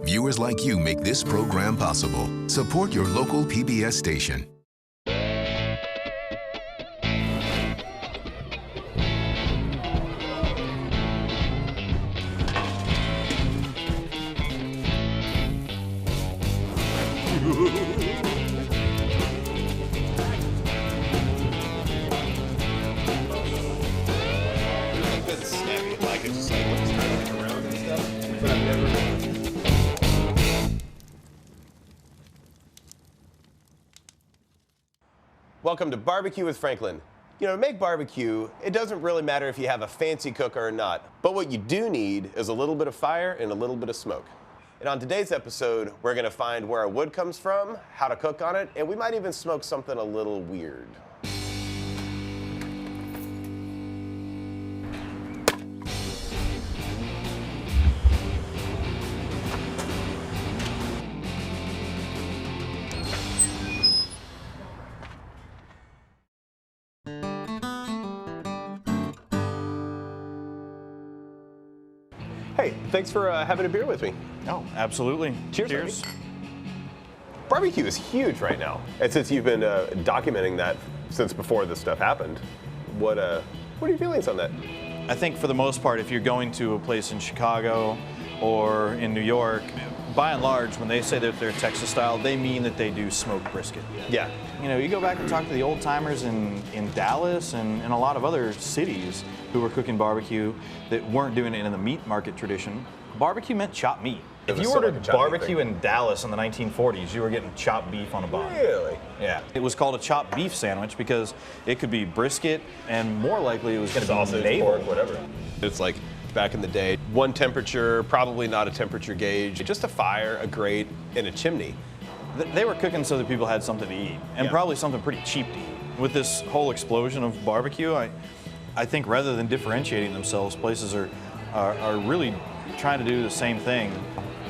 Viewers like you make this program possible. Support your local PBS station. Welcome to Barbecue with Franklin. You know, to make barbecue, it doesn't really matter if you have a fancy cooker or not, but what you do need is a little bit of fire and a little bit of smoke. And on today's episode, we're gonna find where our wood comes from, how to cook on it, and we might even smoke something a little weird. Hey, thanks for having a beer with me. Oh, absolutely. Cheers. Cheers. Barbecue is huge right now. And since you've been documenting that since before this stuff happened, what are your feelings on that? I think for the most part, if you're going to a place in Chicago or in New York, by and large, when they say that they're Texas style, they mean that they do smoked brisket. Yeah. You know, you go back and talk to the old timers in Dallas and a lot of other cities who were cooking barbecue that weren't doing it in the meat market tradition. Barbecue meant chopped meat. If you ordered barbecue in Dallas in the 1940s, you were getting chopped beef on a bun. Really? Yeah. It was called a chopped beef sandwich because it could be brisket, and more likely it was going to be sausage, navel. pork, whatever. It's like back in the day, one temperature, probably not a temperature gauge, just a fire, a grate, and a chimney. They were cooking so that people had something to eat, and probably something pretty cheap to eat. With this whole explosion of barbecue, I think rather than differentiating themselves, places are really trying to do the same thing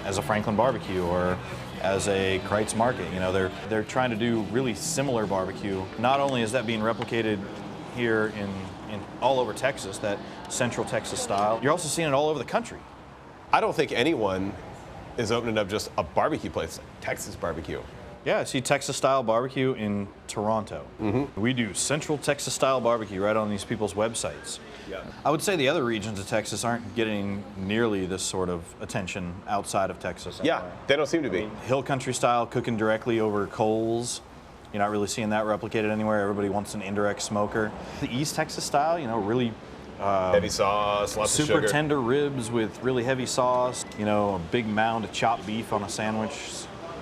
as a Franklin barbecue or as a Kreitz Market. You know, they're trying to do really similar barbecue. Not only is that being replicated here in all over Texas, that Central Texas style, you're also seeing it all over the country. I don't think anyone is opening up just a barbecue place, like Texas barbecue. Yeah, I see Texas style barbecue in Toronto. Mm-hmm. We do Central Texas style barbecue right on these people's websites. Yeah. I would say the other regions of Texas aren't getting nearly this sort of attention outside of Texas. Yeah, they don't seem to be. Hill country style, cooking directly over coals. You're not really seeing that replicated anywhere. Everybody wants an indirect smoker. The East Texas style, you know, really heavy sauce, lots of sugar. Super tender ribs with really heavy sauce. You know, a big mound of chopped beef on a sandwich,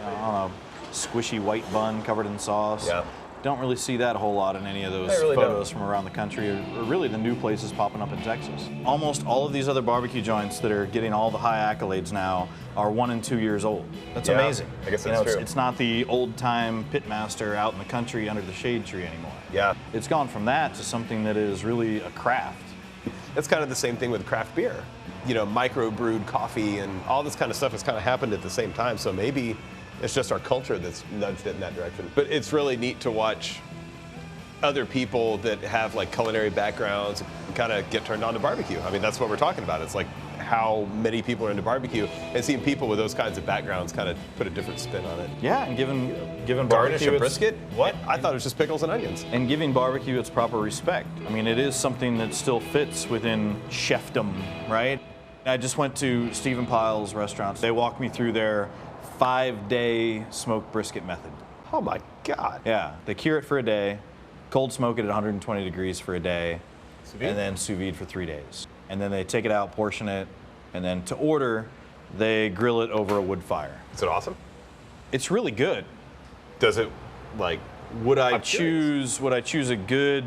on a squishy white bun covered in sauce. Yeah. Don't really see that a whole lot in any of those photos from around the country, or really the new places popping up in Texas. Almost all of these other barbecue joints that are getting all the high accolades now are 1 and 2 years old. That's amazing. I guess that's true. It's not the old-time pitmaster out in the country under the shade tree anymore. Yeah. It's gone from that to something that is really a craft. It's kind of the same thing with craft beer. You know, micro-brewed coffee and all this kind of stuff has kind of happened at the same time, so maybe it's just our culture that's nudged it in that direction. But it's really neat to watch other people that have like culinary backgrounds kind of get turned on to barbecue. I mean, that's what we're talking about. It's like how many people are into barbecue, and seeing people with those kinds of backgrounds kind of put a different spin on it. Yeah, and giving Garnish barbecue a brisket? What? I thought it was just pickles and onions. And giving barbecue its proper respect. I mean, it is something that still fits within chefdom, right? I just went to Stephen Pyle's restaurant. They walked me through their 5-day smoked brisket method. Oh my God. Yeah, they cure it for a day, cold smoke it at 120 degrees for a day, Sous vide? and then sous vide for 3 days. And then they take it out, portion it, and then to order, they grill it over a wood fire. Is it awesome? It's really good. Does it, like, would I choose a good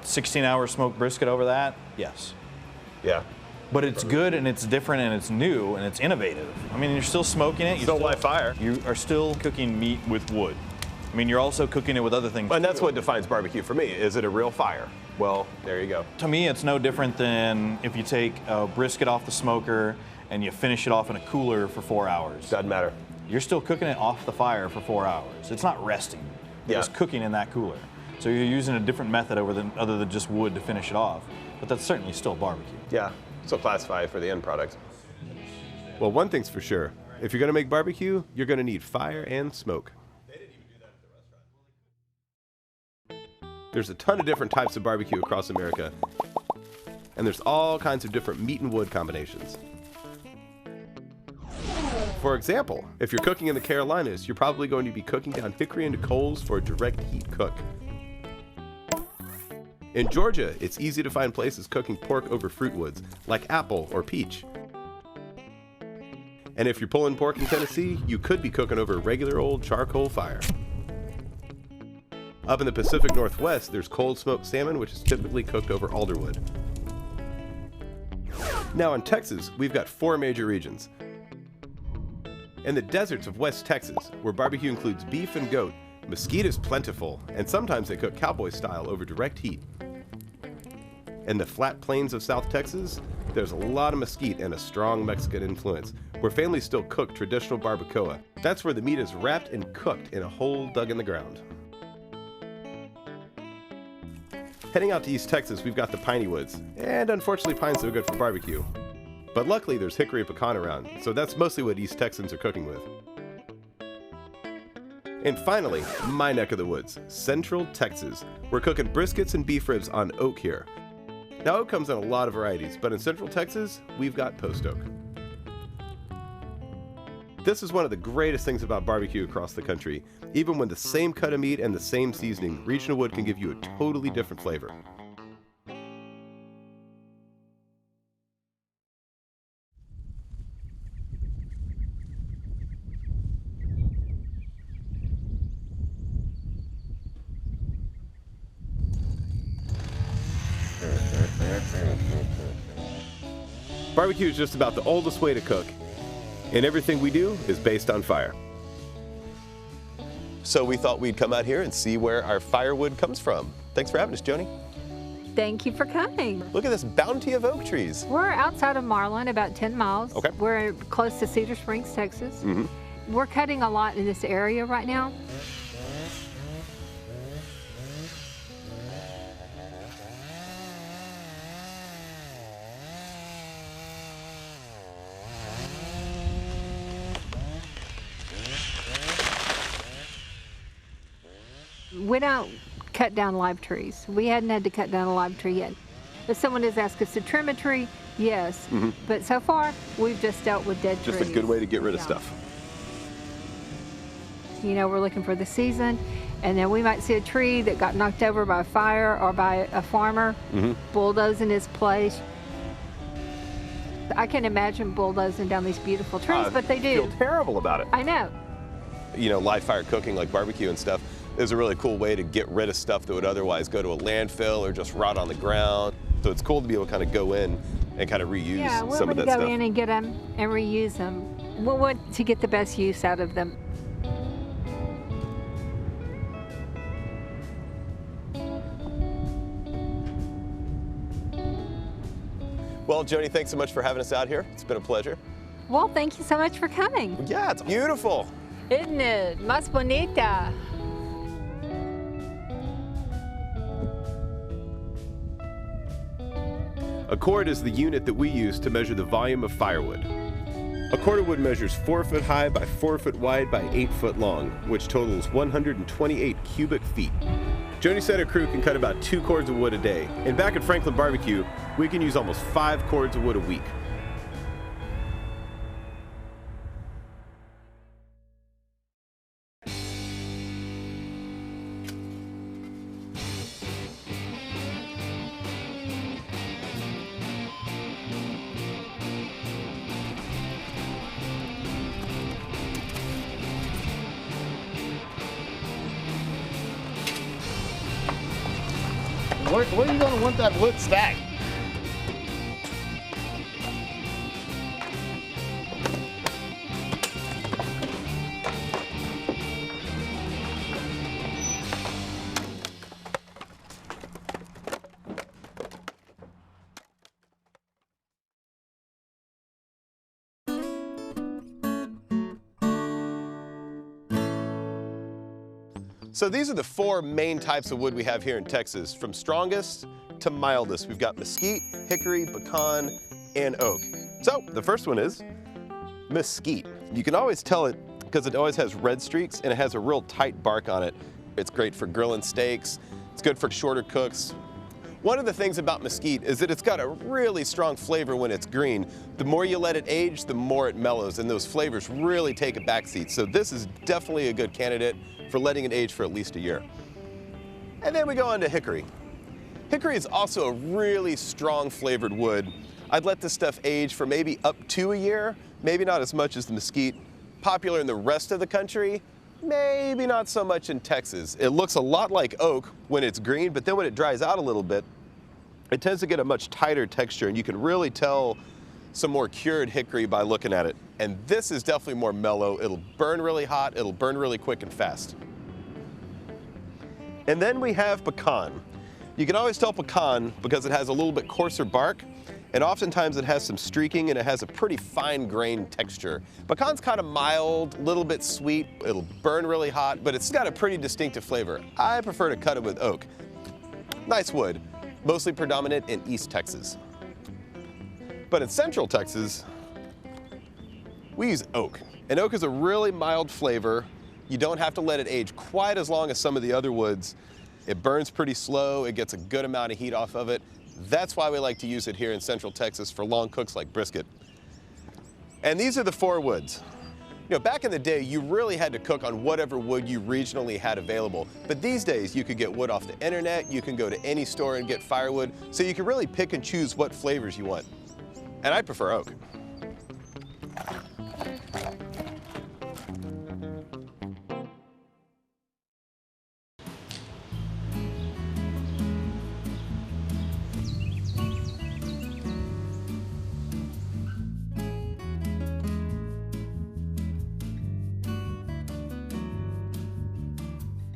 16-hour smoked brisket over that? Yes. Yeah. But it's good and it's different and it's new and it's innovative. I mean, you're still smoking it. Still live fire. You are still cooking meat with wood. I mean, you're also cooking it with other things. And that's what defines barbecue for me. Is it a real fire? Well, there you go. To me, it's no different than if you take a brisket off the smoker and you finish it off in a cooler for 4 hours. Doesn't matter. You're still cooking it off the fire for 4 hours. It's not resting. It's cooking in that cooler. So you're using a different method other than just wood to finish it off. But that's certainly still barbecue. Yeah. So classify it for the end product. Well, one thing's for sure. if you're gonna make barbecue, you're gonna need fire and smoke. There's a ton of different types of barbecue across America, and there's all kinds of different meat and wood combinations. For example, if you're cooking in the Carolinas, you're probably going to be cooking down hickory into coals for a direct heat cook. In Georgia, it's easy to find places cooking pork over fruit woods, like apple or peach. And if you're pulling pork in Tennessee, you could be cooking over a regular old charcoal fire. Up in the Pacific Northwest, there's cold smoked salmon, which is typically cooked over alderwood. Now in Texas, we've got 4 major regions. In the deserts of West Texas, where barbecue includes beef and goat, mesquite is plentiful, and sometimes they cook cowboy style over direct heat. In the flat plains of South Texas, there's a lot of mesquite and a strong Mexican influence, where families still cook traditional barbacoa. That's where the meat is wrapped and cooked in a hole dug in the ground. Heading out to East Texas, we've got the piney woods, and unfortunately pine's no good for barbecue. But luckily there's hickory and pecan around, so that's mostly what East Texans are cooking with. And finally, my neck of the woods, Central Texas. We're cooking briskets and beef ribs on oak here. Now oak comes in a lot of varieties, but in Central Texas, we've got post oak. This is one of the greatest things about barbecue across the country. Even when the same cut of meat and the same seasoning, regional wood can give you a totally different flavor. Barbecue is just about the oldest way to cook, and everything we do is based on fire. So we thought we'd come out here and see where our firewood comes from. Thanks for having us, Joni. Thank you for coming. Look at this bounty of oak trees. We're outside of Marlin, about 10 miles. Okay. We're close to Cedar Springs, Texas. We're cutting a lot in this area right now. We don't cut down live trees. We hadn't had to cut down a live tree yet. If someone has asked us to trim a tree, yes. But so far, we've just dealt with dead trees. Just a good way to get rid of stuff. You know, we're looking for the season, and then we might see a tree that got knocked over by a fire or by a farmer bulldozing his place. I can't imagine bulldozing down these beautiful trees, but they do. I feel terrible about it. I know. You know, live fire cooking like barbecue and stuff is a really cool way to get rid of stuff that would otherwise go to a landfill or just rot on the ground. So it's cool to be able to kind of go in and kind of reuse some of that stuff. Yeah, we'll go in and get them and reuse them. We want to get the best use out of them. Well, Joni, thanks so much for having us out here. It's been a pleasure. Well, thank you so much for coming. Yeah, it's beautiful. Isn't it? Más bonita. A cord is the unit that we use to measure the volume of firewood. A cord of wood measures 4 foot high by 4 foot wide by 8 foot long, which totals 128 cubic feet. Joni said her crew can cut about 2 cords of wood a day, and back at Franklin Barbecue, we can use almost 5 cords of wood a week. Where are you going to want that wood stacked? So these are the 4 main types of wood we have here in Texas, from strongest to mildest. We've got mesquite, hickory, pecan, and oak. So the first one is mesquite. You can always tell it because it always has red streaks and it has a real tight bark on it. It's great for grilling steaks. It's good for shorter cooks. One of the things about mesquite is that it's got a really strong flavor when it's green. The more you let it age, the more it mellows, and those flavors really take a backseat. So this is definitely a good candidate for letting it age for at least a year. And then we go on to hickory. Hickory is also a really strong flavored wood. I'd let this stuff age for maybe up to a year, maybe not as much as the mesquite. Popular in the rest of the country, maybe not so much in Texas. It looks a lot like oak when it's green, but then when it dries out a little bit, it tends to get a much tighter texture, and you can really tell some more cured hickory by looking at it. And this is definitely more mellow. It'll burn really hot, it'll burn really quick and fast. And then we have pecan. You can always tell pecan because it has a little bit coarser bark, and oftentimes it has some streaking and it has a pretty fine grained texture. Pecan's kind of mild, a little bit sweet. It'll burn really hot, but it's got a pretty distinctive flavor. I prefer to cut it with oak. Nice wood, mostly predominant in East Texas. But in Central Texas, we use oak. And oak is a really mild flavor. You don't have to let it age quite as long as some of the other woods. It burns pretty slow, it gets a good amount of heat off of it. That's why we like to use it here in Central Texas for long cooks like brisket. And these are the 4 woods. You know, back in the day, you really had to cook on whatever wood you regionally had available. But these days, you could get wood off the internet, you can go to any store and get firewood, so you can really pick and choose what flavors you want. And I prefer oak.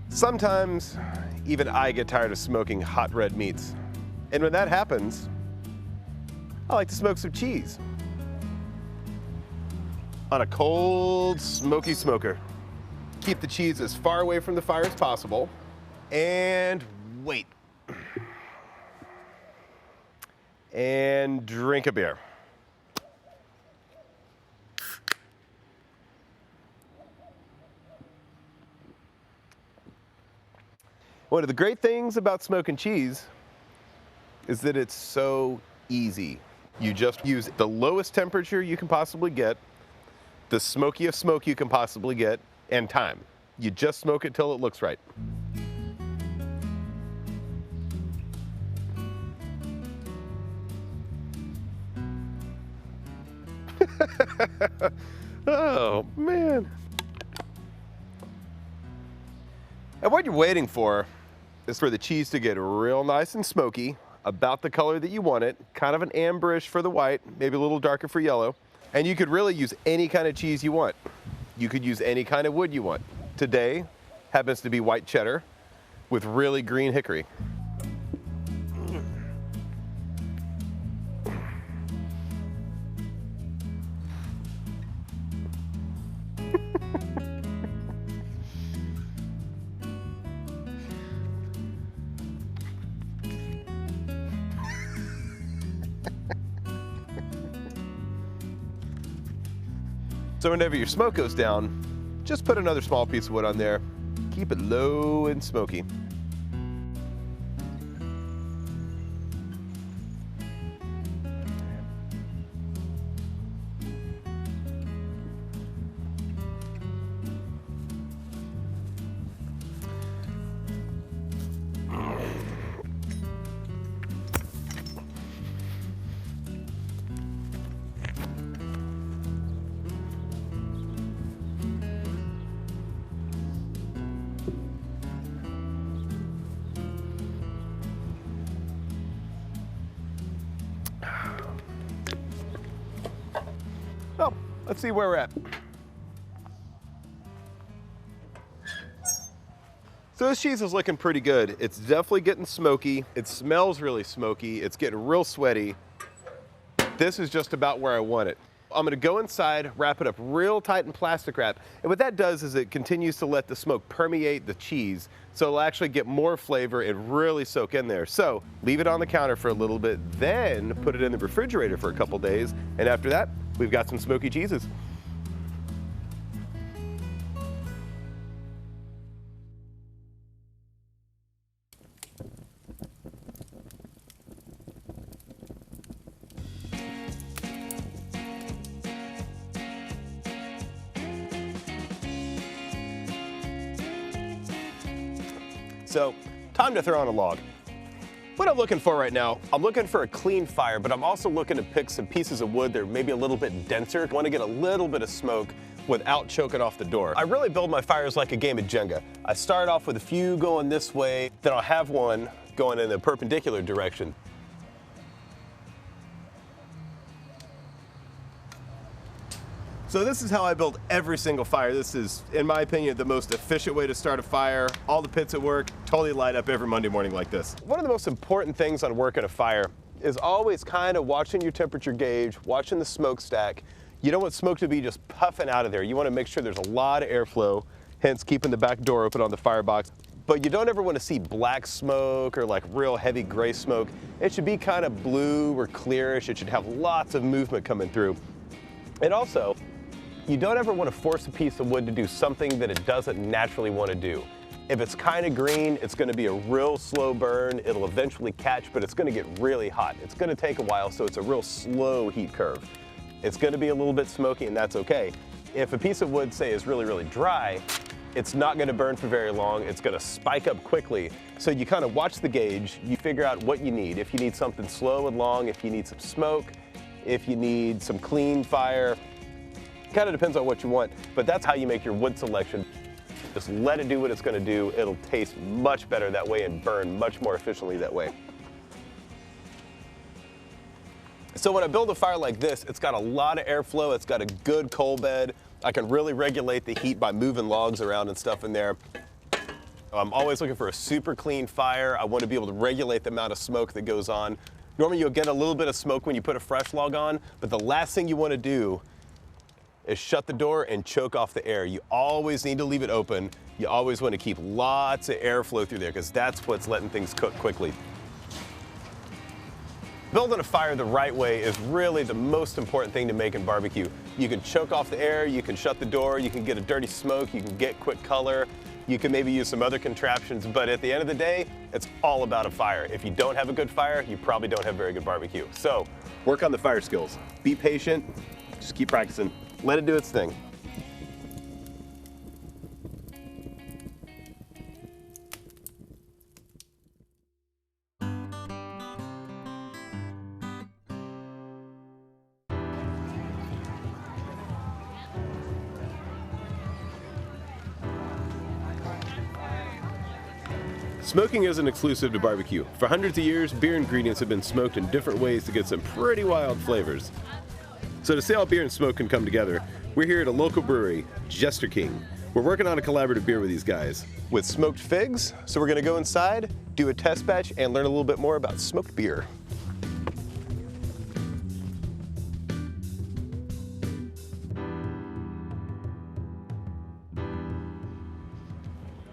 Sometimes, even I get tired of smoking hot red meats. And when that happens, I like to smoke some cheese on a cold, smoky smoker. Keep the cheese as far away from the fire as possible, and wait. And drink a beer. One of the great things about smoking cheese is that it's so easy. You just use the lowest temperature you can possibly get, the smokiest smoke you can possibly get, and time. You just smoke it till it looks right. Oh, man. And what you're waiting for is for the cheese to get real nice and smoky, about the color that you want it, kind of an amberish for the white, maybe a little darker for yellow. And you could really use any kind of cheese you want. You could use any kind of wood you want. Today happens to be white cheddar with really green hickory. So whenever your smoke goes down, just put another small piece of wood on there. Keep it low and smoky. Well, let's see where we're at. So this cheese is looking pretty good. It's definitely getting smoky. It smells really smoky. It's getting real sweaty. This is just about where I want it. I'm gonna go inside, wrap it up real tight in plastic wrap. And what that does is it continues to let the smoke permeate the cheese, so it'll actually get more flavor and really soak in there. So leave it on the counter for a little bit, then put it in the refrigerator for a couple days. And after that, we've got some smoky cheeses. So, time to throw on a log. What I'm looking for right now, I'm looking for a clean fire, but I'm also looking to pick some pieces of wood that are maybe a little bit denser. I want to get a little bit of smoke without choking off the door. I really build my fires like a game of Jenga. I start off with a few going this way, then I'll have one going in a perpendicular direction. So this is how I build every single fire. This is, in my opinion, the most efficient way to start a fire. All the pits at work totally light up every Monday morning like this. One of the most important things on working a fire is always kind of watching your temperature gauge, watching the smokestack. You don't want smoke to be just puffing out of there. You want to make sure there's a lot of airflow, hence keeping the back door open on the firebox. But you don't ever want to see black smoke or like real heavy gray smoke. It should be kind of blue or clearish. It should have lots of movement coming through. And also, you don't ever want to force a piece of wood to do something that it doesn't naturally want to do. If it's kind of green, it's going to be a real slow burn. It'll eventually catch, but it's going to get really hot. It's going to take a while, so it's a real slow heat curve. It's going to be a little bit smoky, and that's okay. If a piece of wood, say, is really, really dry, it's not going to burn for very long. It's going to spike up quickly. So you kind of watch the gauge. You figure out what you need. If you need something slow and long, if you need some smoke, if you need some clean fire. Kind of depends on what you want, but that's how you make your wood selection. Just let it do what it's going to do. It'll taste much better that way and burn much more efficiently that way. So when I build a fire like this, it's got a lot of airflow. It's got a good coal bed. I can really regulate the heat by moving logs around and stuff in there. I'm always looking for a super clean fire. I want to be able to regulate the amount of smoke that goes on. Normally you'll get a little bit of smoke when you put a fresh log on, but the last thing you want to do is shut the door and choke off the air. You always need to leave it open. You always want to keep lots of airflow through there because that's what's letting things cook quickly. Building a fire the right way is really the most important thing to make in barbecue. You can choke off the air, you can shut the door, you can get a dirty smoke, you can get quick color, you can maybe use some other contraptions, but at the end of the day, it's all about a fire. If you don't have a good fire, you probably don't have very good barbecue. So, work on the fire skills. Be patient, just keep practicing. Let it do its thing. Smoking isn't exclusive to barbecue. For hundreds of years, beer ingredients have been smoked in different ways to get some pretty wild flavors. So to see how beer and smoke can come together, we're here at a local brewery, Jester King. We're working on a collaborative beer with these guys with smoked figs. So we're gonna go inside, do a test batch, and learn a little bit more about smoked beer.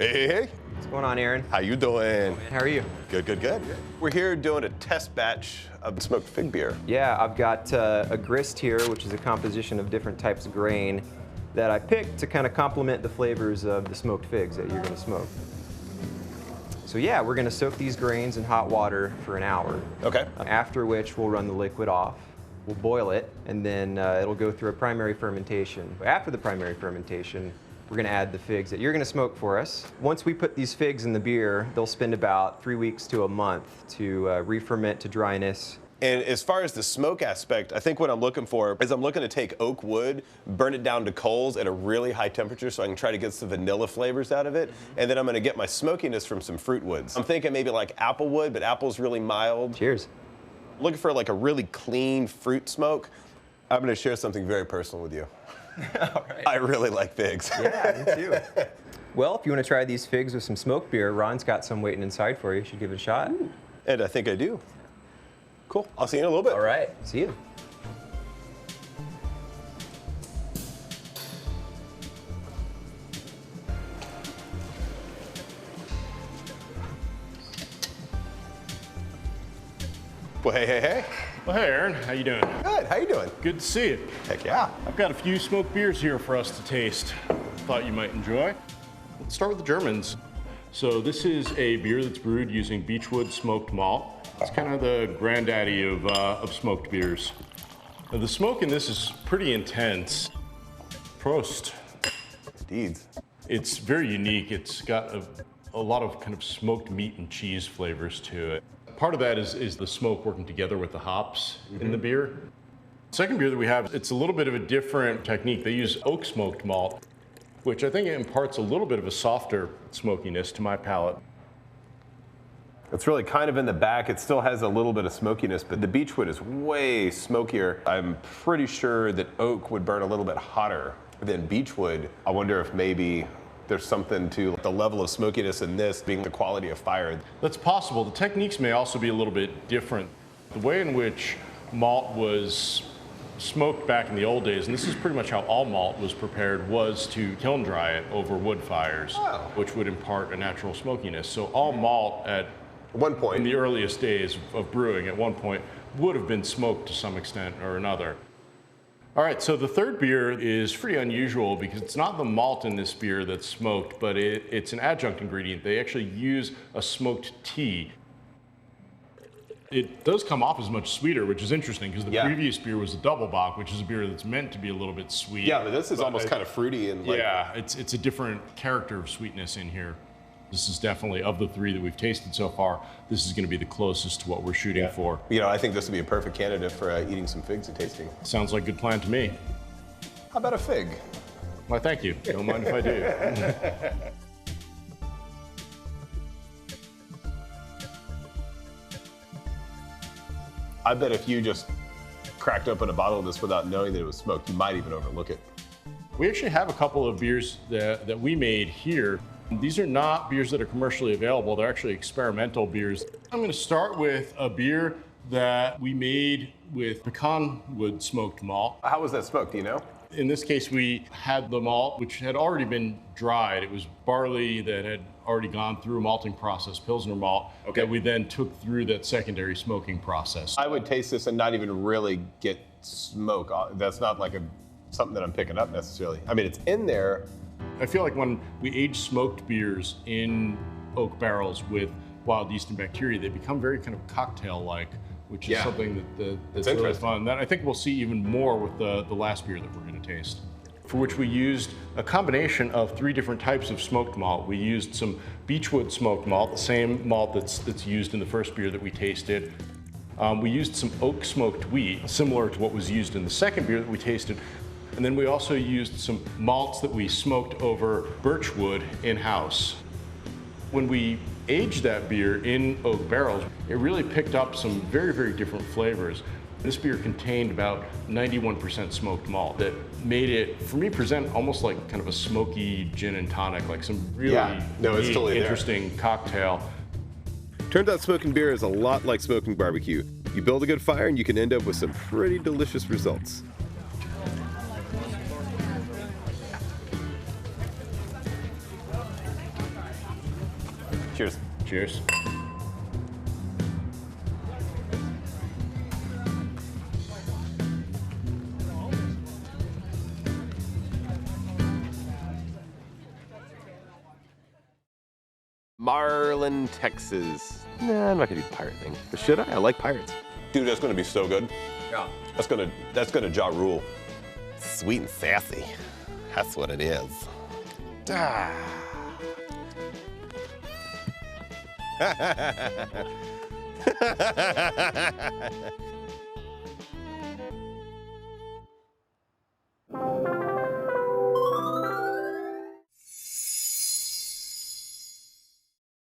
Hey. What's going on, Aaron? How you doing? How are you? Good, good, good. We're here doing a test batch of smoked fig beer. Yeah, I've got a grist here, which is a composition of different types of grain that I picked to kind of complement the flavors of the smoked figs that you're going to smoke. So yeah, we're going to soak these grains in hot water for an hour. Okay. After which we'll run the liquid off. We'll boil it, and then it'll go through a primary fermentation. After the primary fermentation, we're going to add the figs that you're going to smoke for us. Once we put these figs in the beer, they'll spend about 3 weeks to a month to re-ferment to dryness. And as far as the smoke aspect, I think what I'm looking for is I'm looking to take oak wood, burn it down to coals at a really high temperature so I can try to get some vanilla flavors out of it. And then I'm going to get my smokiness from some fruit woods. I'm thinking maybe like apple wood, but apple's really mild. Cheers. Looking for like a really clean fruit smoke. I'm going to share something very personal with you. All right. I really like figs. Yeah, me too. Well, if you want to try these figs with some smoked beer, Ron's got some waiting inside for you. You should give it a shot. Ooh. And I think I do. Cool. I'll see you in a little bit. All right. See you. Well, hey. Well, hey, Aaron, how you doing? Good. How you doing? Good to see you. Heck yeah. I've got a few smoked beers here for us to taste. Thought you might enjoy. Let's start with the Germans. So this is a beer that's brewed using Beechwood smoked malt. It's kind of the granddaddy of smoked beers. Now, the smoke in this is pretty intense. Prost. Indeed. It's very unique. It's got a a lot of kind of smoked meat and cheese flavors to it. Part of that is the smoke working together with the hops in the beer. Second beer that we have, it's a little bit of a different technique. They use oak smoked malt, which I think imparts a little bit of a softer smokiness to my palate. It's really kind of in the back. It still has a little bit of smokiness, but the beechwood is way smokier. I'm pretty sure that oak would burn a little bit hotter than beechwood. I wonder if maybe there's something to the level of smokiness in this being the quality of fire. That's possible. The techniques may also be a little bit different. The way in which malt was smoked back in the old days, and this is pretty much how all malt was prepared, was to kiln dry it over wood fires, which would impart a natural smokiness. So all malt at one point, in the earliest days of brewing, at one point, would have been smoked to some extent or another. All right, so the third beer is pretty unusual because it's not the malt in this beer that's smoked, but it's an adjunct ingredient. They actually use a smoked tea. It does come off as much sweeter, which is interesting because the previous beer was a double bock, which is a beer that's meant to be a little bit sweet. Yeah, but this is almost kind of fruity and yeah, it's a different character of sweetness in here. This is definitely, of the three that we've tasted so far, this is going to be the closest to what we're shooting for. You know, I think this would be a perfect candidate for eating some figs and tasting. Sounds like a good plan to me. How about a fig? Why, thank you. Don't mind if I do. I bet if you just cracked open a bottle of this without knowing that it was smoked, you might even overlook it. We actually have a couple of beers that we made here. These are not beers that are commercially available. They're actually experimental beers. I'm going to start with a beer that we made with pecan wood smoked malt. How was that smoked, do you know? In this case, we had the malt, which had already been dried. It was barley that had already gone through a malting process, Pilsner malt, that we then took through that secondary smoking process. I would taste this and not even really get smoke. That's not like something that I'm picking up necessarily. I mean, it's in there. I feel like when we age smoked beers in oak barrels with wild yeast and bacteria, they become very kind of cocktail-like, which is something that's really fun. That I think we'll see even more with the last beer that we're going to taste, for which we used a combination of 3 different types of smoked malt. We used some beechwood smoked malt, the same malt that's used in the first beer that we tasted. We used some oak smoked wheat, similar to what was used in the second beer that we tasted. And then we also used some malts that we smoked over birchwood in-house. When we aged that beer in oak barrels, it really picked up some very, very different flavors. This beer contained about 91% smoked malt that made it, for me, present almost like kind of a smoky gin and tonic, like some really it's totally interesting cocktail. Turns out smoking beer is a lot like smoking barbecue. You build a good fire and you can end up with some pretty delicious results. Cheers. Cheers. Marlin, Texas. Nah, I'm not gonna do the pirate thing. But should I? I like pirates. Dude, that's gonna be so good. Yeah. That's gonna jaw rule. Sweet and sassy. That's what it is. Ah.